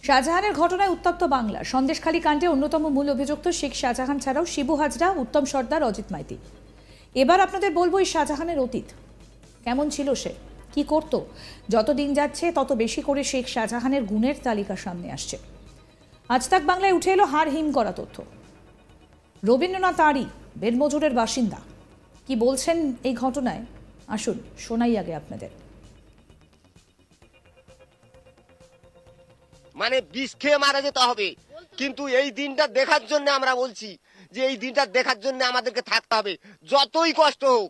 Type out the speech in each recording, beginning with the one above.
শাহজাহানের ঘটনায় উত্তপ্ত বাংলা। সন্দেশখালী কাণ্ডে অন্যতম মূল অভিযুক্ত শেখ শাহজাহান ছাড়াও শিবু হাজরা, উত্তম সর্দার, অজিত মাইতি। এবার আপনাদের বলবো এই শাহজাহানের অতীত কেমন ছিল, সে কি করত। যত দিন যাচ্ছে তত বেশি করে শেখ শাহজাহানের গুণের তালিকা সামনে আসছে। আজ তাক বাংলায় উঠে এলো হাড় হিম করা তথ্য। রবীন্দ্রনাথ আড়ি বেলমজুরের বাসিন্দা, কি বলছেন এই ঘটনায় আসুন শোনাই আগে আপনাদের। মানে বিষ খেয়ে মারা যেতে হবে, কিন্তু এই দিনটা দেখার জন্য আমরা বলছি যে এই দিনটা দেখার জন্য আমাদেরকে থাকতে হবে। যতই কষ্ট হোক,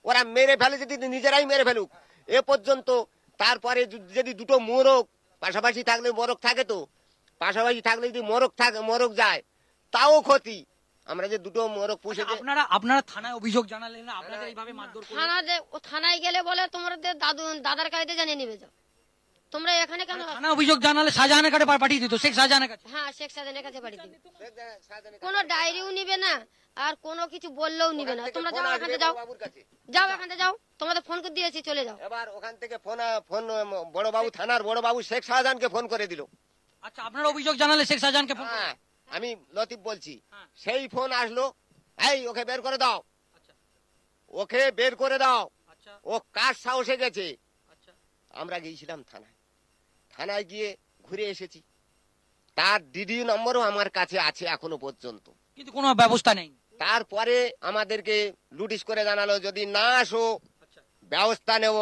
ওরা মেরে ফেলে, যদি নিজেরাই মেরে ফেলুক এ পর্যন্ত। তারপরে যদি দুটো মোরগ পাশাপাশি থাকলে, মোরগ থাকে তো পাশাপাশি থাকলে যদি মোরগ যায় তাও ক্ষতি। আমরা যে দুটো মোরগ পুষে, আপনারা থানায় অভিযোগ জানালেন না? আপনাদের এইভাবে মারধর থানায় গেলে বলে তোমাদের দাদার কাছে জানিয়ে নিবে যাও, তোমরা এখানে কেন? থানা অভিযোগ জানালে শাহজাহানের কাছে পাঠিয়ে দিত, শেখ শাহজাহানের কাছে। হ্যাঁ, শেখ শাহজাহানের কাছে পাঠিয়ে দিবে। কোনো ডায়েরিও নিবে না, আর কোনো কিছু বললেও নিবে না। তোমরা যাও, এখান থেকে যাও, এখান থেকে যাও, তোমাদের ফোন করে দিয়েছি, চলে যাও। এবার ওখান থেকে ফোন বড় বাবু, থানার বড় বাবু শেখ শাহজাহানকে ফোন করে দিল। আচ্ছা, আপনারা অভিযোগ জানালে শেখ শাহজাহানকে ফোন? হ্যাঁ, আমি লতিফ বলছি। সেই ফোন আসলো, এই ওকে বের করে দাও, ওকে বের করে দাও। ও কার সাহসে গেছে? আমরা গিয়েছিলাম থানায় গিয়ে ঘুরে এসেছি। তার ডিডি নম্বরও আমার কাছে আছে এখনো পর্যন্ত, কিন্তু কোনো ব্যবস্থা নেই। তারপরে আমাদেরকে নোটিশ করে জানালো যদি না আসো ব্যবস্থা নেব।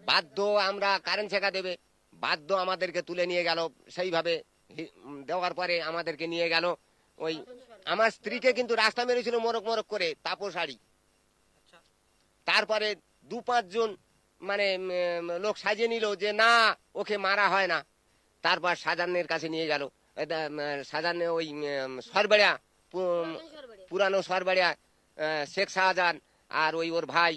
বাধ্য, আমরা কারেন্ট ছেঁকা দেবে, বাধ্য আমাদেরকে তুলে নিয়ে গেল। সেইভাবে দেওয়ার পরে আমাদেরকে নিয়ে গেল। ওই আমার স্ত্রীকে কিন্তু রাস্তা মেরেছিল মোরক করে, তাপস আড়ি। তারপরে 2-5 জন মানে লোক সাজিয়ে নিল যে না, ওকে মারা হয় না। তারপর শাহজাহানের কাছে নিয়ে গেল। শাহজাহান ওই সরবেড়া, পুরানো সরবেড়া শেখ শাহজাহান আর ওর ভাই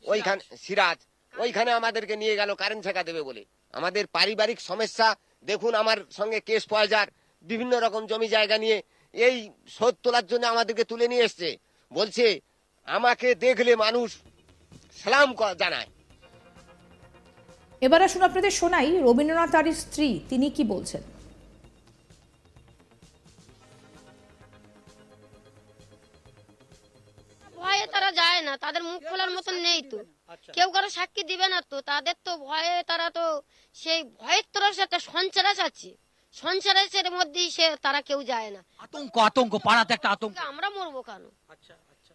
ওইখানে সিরাজ, ওইখানে আমাদেরকে নিয়ে গেল কারেন্ট ছেঁকা দেবে বলে। আমাদের পারিবারিক সমস্যা দেখুন, আমার সঙ্গে কেস পয়সার বিভিন্ন রকম জমি জায়গা নিয়ে এই শোধ তোলার জন্য আমাদেরকে তুলে নিয়ে এসছে। বলছে আমাকে দেখলে মানুষ সালাম জানায়। এবার আসুন আপনাদের শোনাই রবীন্দ্রনাথ আড়ির স্ত্রী, তিনি কি বলছেন। ভয়ে তারা যায় না, তাদের মুখ খোলার মতন নেই তো, কেউ কারো সাক্ষী দিবে না তো। তাদের তো ভয়ে, তারা তো সেই ভয়ের তরফ একটা সঞ্চারাস আছে, সঞ্চারাসের মধ্যেই তারা কেউ যায় না। আতঙ্ক পাড়াতে একটা আতঙ্ক। আমরা মরবো কেন?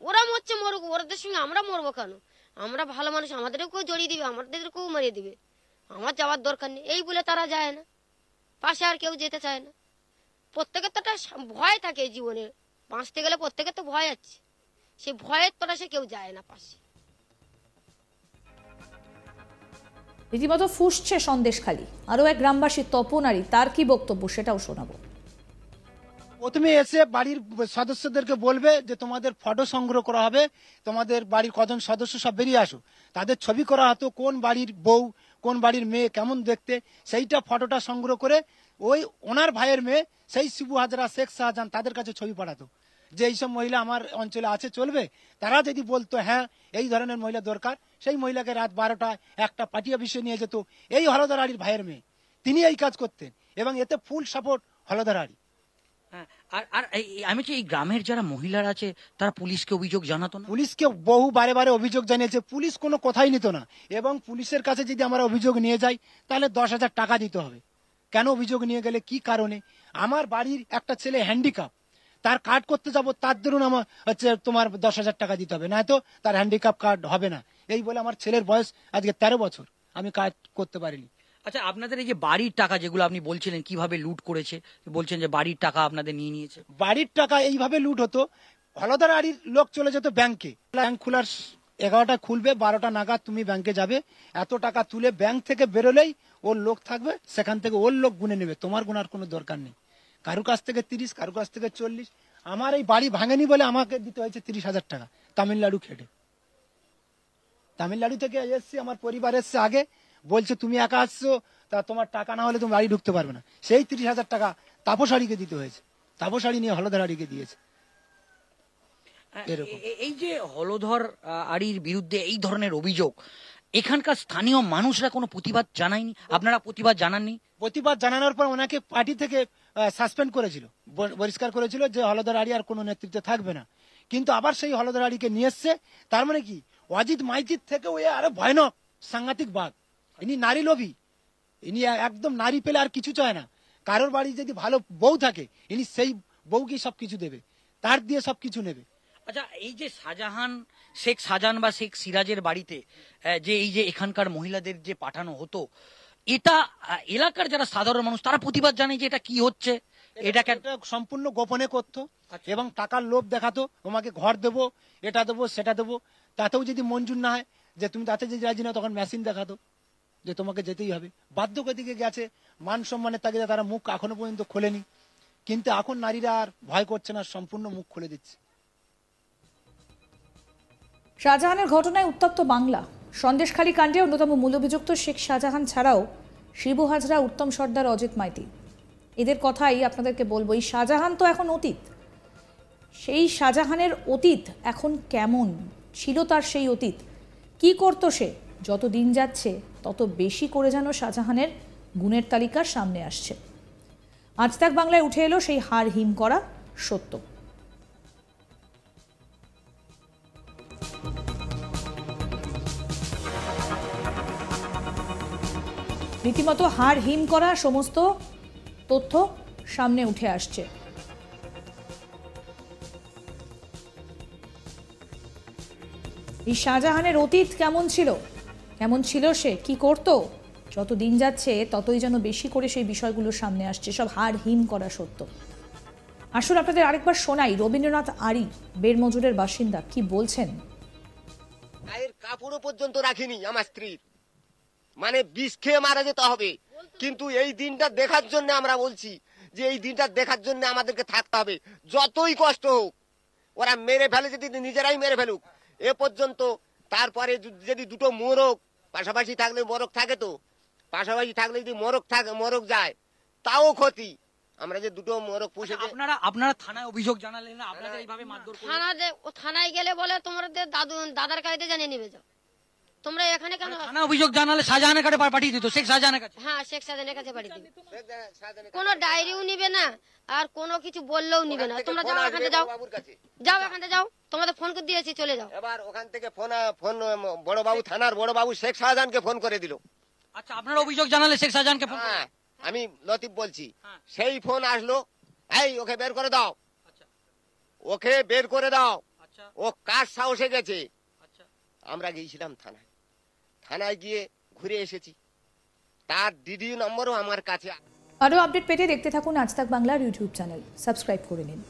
ওরা মরছে মরুক, ওদের সঙ্গে আমরা মরবো কেন? আমরা ভালো মানুষ, আমাদেরকেও জড়িয়ে দিবে, আমাদেরকেও মারিয়ে দিবে, আমার যাওয়ার দরকার নেই এই বলে তারা যায় না। পাশে আর কেউ যেতে চায় না। প্রত্যেকের তো একটা ভয় থাকে জীবনে, বাঁচতে গেলে প্রত্যেকের তো ভয় আছে, সেই ভয়ের তোরা কেউ যায় না পাশে। রীতিমতো ফুসছে সন্দেশখালী। আরো এক গ্রামবাসী তপনারী, তার কি বক্তব্য সেটাও শোনাবো। প্রথমে এসে বাড়ির সদস্যদেরকে বলবে যে তোমাদের ফটো সংগ্রহ করা হবে, তোমাদের বাড়ির কজন সদস্য সব বেরিয়ে আসো। তাদের ছবি করা হতো, কোন বাড়ির বউ কোন বাড়ির মেয়ে কেমন দেখতে, সেইটা ফটোটা সংগ্রহ করে ওই ওনার ভাইয়ের মেয়ে সেই শিবু হাজরা, শেখ শাহজাহান, তাদের কাছে ছবি পাঠাতো যে এইসব মহিলা আমার অঞ্চলে আছে, চলবে। তারা যদি বলতো হ্যাঁ এই ধরনের মহিলা দরকার, সেই মহিলাকে রাত 12টায় একটা পার্টি অফিসে নিয়ে যেত। এই হলদার আলীর ভাইয়ের মেয়ে, তিনি এই কাজ করতেন এবং এতে ফুল সাপোর্ট হলদার আলী। আর আমি এই গ্রামের যারা মহিলারা আছে তারা পুলিশকে অভিযোগ জানাতো না? পুলিশকে বহু বারে অভিযোগ জানিয়েছে, পুলিশ কোনো কথাই নিত না। এবং পুলিশের কাছে যদি আমরা অভিযোগ নিয়ে যাই তাহলে 10,000 টাকা দিতে হবে। কেন অভিযোগ নিয়ে গেলে, কি কারণে? আমার বাড়ির একটা ছেলে হ্যান্ডিক্যাপ, তার কার্ড করতে যাব, তার ধরুন আমার তোমার 10,000 টাকা দিতে হবে, নয়তো তার হ্যান্ডিক্যাপ কার্ড হবে না। এই বলে আমার ছেলের বয়স আজকে 13 বছর, আমি কাজ করতে পারিনি। আচ্ছা, আপনাদের এই যে বাড়ির টাকা যেগুলো আপনি বলছিলেন কিভাবে লুট করেছে, বলছেন যে বাড়ির টাকা আপনাদের নিয়ে নিয়েছে। বাড়ির টাকা এইভাবে লুট হতো, হলদার আড়ির লোক চলে যেত ব্যাংকে, ব্যাংক খোলার 11টা খুলবে, 12টা নাগাদ তুমি ব্যাংকে যাবে, এত টাকা তুলে ব্যাংক থেকে বেরোলেই ওর লোক থাকবে, সেখান থেকে ওর লোক গুনে নেবে, তোমার গুনার কোনো দরকার নেই। কারু কাছ থেকে 30, কারু কাছ থেকে 40। আমার এই বাড়ি ভাঙেনি বলে আমাকে দিতে হয়েছে 30,000 টাকা তামিলনাড়ু খেটে। তামিলনাড়ু থেকে এসছি, আমার পরিবার এসছে আগে, বলছে তুমি একা আসছো, তা তোমার টাকা না হলে তুমি বাড়ি ঢুকতে পারবে না। সেই 30,000 টাকা তাপসাড়িকে দিতে হয়েছে, তাপসাড়ি নিয়ে হলধর আড়িকে দিয়েছে। এই যে হলধর আড়ির বিরুদ্ধে এই ধরনের অভিযোগ, এখানকার স্থানীয় মানুষরা কোনো প্রতিবাদ জানায়নি? আপনারা প্রতিবাদ জানাননি? প্রতিবাদ জানানোর পর ওনাকে পার্টি থেকে সাসপেন্ড করেছিল, বহিষ্কার করেছিল যে হলদর আলী আর কোনো নেতৃত্বে থাকবে না। কিন্তু আবার সেই হলদর আলীকে নিয়ে এসছে। তার মানে কি, অজিত মাইতির থেকে ওই আরো ভয়ানক সাংঘাতিক বাঘ। ইনি নারী লোভী, ইনি একদম নারী পেলে আর কিছু চায় না। কারোর বাড়ি যদি ভালো বউ থাকে, ইনি সেই বউকে সবকিছু দেবে, তার দিয়ে সবকিছু নেবে। আচ্ছা, এই যে শাহজাহান, শেখ শাহজাহান বা শেখ সিরাজের বাড়িতে যে এই যে এখানকার মহিলাদের যে পাঠানো হতো, এটা এলাকার যারা সাধারণ মানুষ তারা প্রতিবাদ জানায় যে এটা কি হচ্ছে, এটা সম্পূর্ণ গোপনে করতো এবং টাকার লোভ দেখাতো, তোমাকে ঘর দেবো, এটা দেবো, সেটা দেবো। তাতেও যদি মঞ্জুর না হয়, যে তুমি তাতে যদি রাজি না, তখন মেশিন দেখাতো যে তোমাকে যেতেই হবে। বাধ্যগতিকে গেছে, মান সম্মানের তাগিদে তারা মুখ এখনো পর্যন্ত খোলেনি। কিন্তু এখন নারীরা আর ভয় করছে না, সম্পূর্ণ মুখ খুলে দিচ্ছে। শাহজাহানের ঘটনায় উত্তপ্ত বাংলা। সন্দেশখালী কাণ্ডে অন্যতম মূল অভিযুক্ত শেখ শাহজাহান ছাড়াও শিবু হাজরা, উত্তম সর্দার, অজিত মাইতি, এদের কথাই আপনাদেরকে বলবো। এই শাহজাহান তো এখন অতীত। সেই শাহজাহানের অতীত এখন কেমন ছিল, তার সেই অতীত কি করতো সে, যত দিন যাচ্ছে তত বেশি করে যেন শাহজাহানের গুণের তালিকা সামনে আসছে। আজ তাক বাংলায় উঠে এলো সেই হাড় হিম করা সত্য। রীতিমতো হাড় হিম করা সমস্ত তথ্য সামনে উঠে আসছে। এই শাহজাহানের অতীত কেমন ছিল, কেমন ছিল সে, কি করত, যত দিন যাচ্ছে ততই যেন বেশি করে সেই বিষয়গুলো সামনে আসছে, সব হাড় হিম করা সত্য। আসলে আপনাদের আরেকবার শোনাই রবীন্দ্রনাথ আড়ি, বেরমজুরের বাসিন্দা, কি বলছেন। গায়ের কাপড়ও পর্যন্ত রাখিনি আমার স্ত্রীর, মানে বিষ খেয়ে মারা যেতে হবে। কিন্তু এই দিনটা দেখার জন্য আমরা বলছি যে এই দিনটা দেখার জন্য আমাদেরকে থাকতে হবে, যতই কষ্ট হোক। ওরা মেরে ফেলে, যদি নিজেরাই মেরে ফেলুক এ পর্যন্ত। তারপরে যদি দুটো মোরগ পাশাপাশি থাকলে, মোরগ থাকে তো পাশাপাশি থাকলে যদি মোরগ যায় তাও ক্ষতি। আমরা যে দুটো মোরগ পুষে, আপনারা থানায় অভিযোগ জানালেন না? আপনাদের এইভাবে মারধর করলে থানায় গেলে বলে তোমাদের দাদার কাছে জানিয়ে নিবে যাও, তোমরা এখানে কেন? থানা অভিযোগ জানালে শাহজাহানের কাছে পাঠিয়ে দিত, শেখ শাহজাহানের কাছে। হ্যাঁ, শেখ শাহজাহানের কাছে পাঠিয়ে দিবে। কোনো ডায়েরিও নিবে না, আর কোনো কিছু বললেও নিবে না। তোমরা যাও, এখানে যাও, যাও এখানে যাও, তোমাদের ফোন করে দিয়েছি, চলে যাও। এবার ওখান থেকে ফোন বড় বাবু, থানার বড় বাবু শেখ শাহজাহানকে ফোন করে দিল। আচ্ছা, আপনারা অভিযোগ জানালে শেখ শাহজাহানকে ফোন? হ্যাঁ, আমি লতিফ বলছি। সেই ফোন আসলো, এই ওকে বের করে দাও, ওকে বের করে দাও। ও কার সাহসে গেছে? আমরা গিয়েছিলাম থানায়, থানায় গিয়ে ঘুরে এসেছি, তার ডিডি নম্বরও আমার কাছে। আরও আপডেট পেতে দেখতে থাকুন আজ তাক বাংলার ইউটিউব চ্যানেল, সাবস্ক্রাইব করে নিন।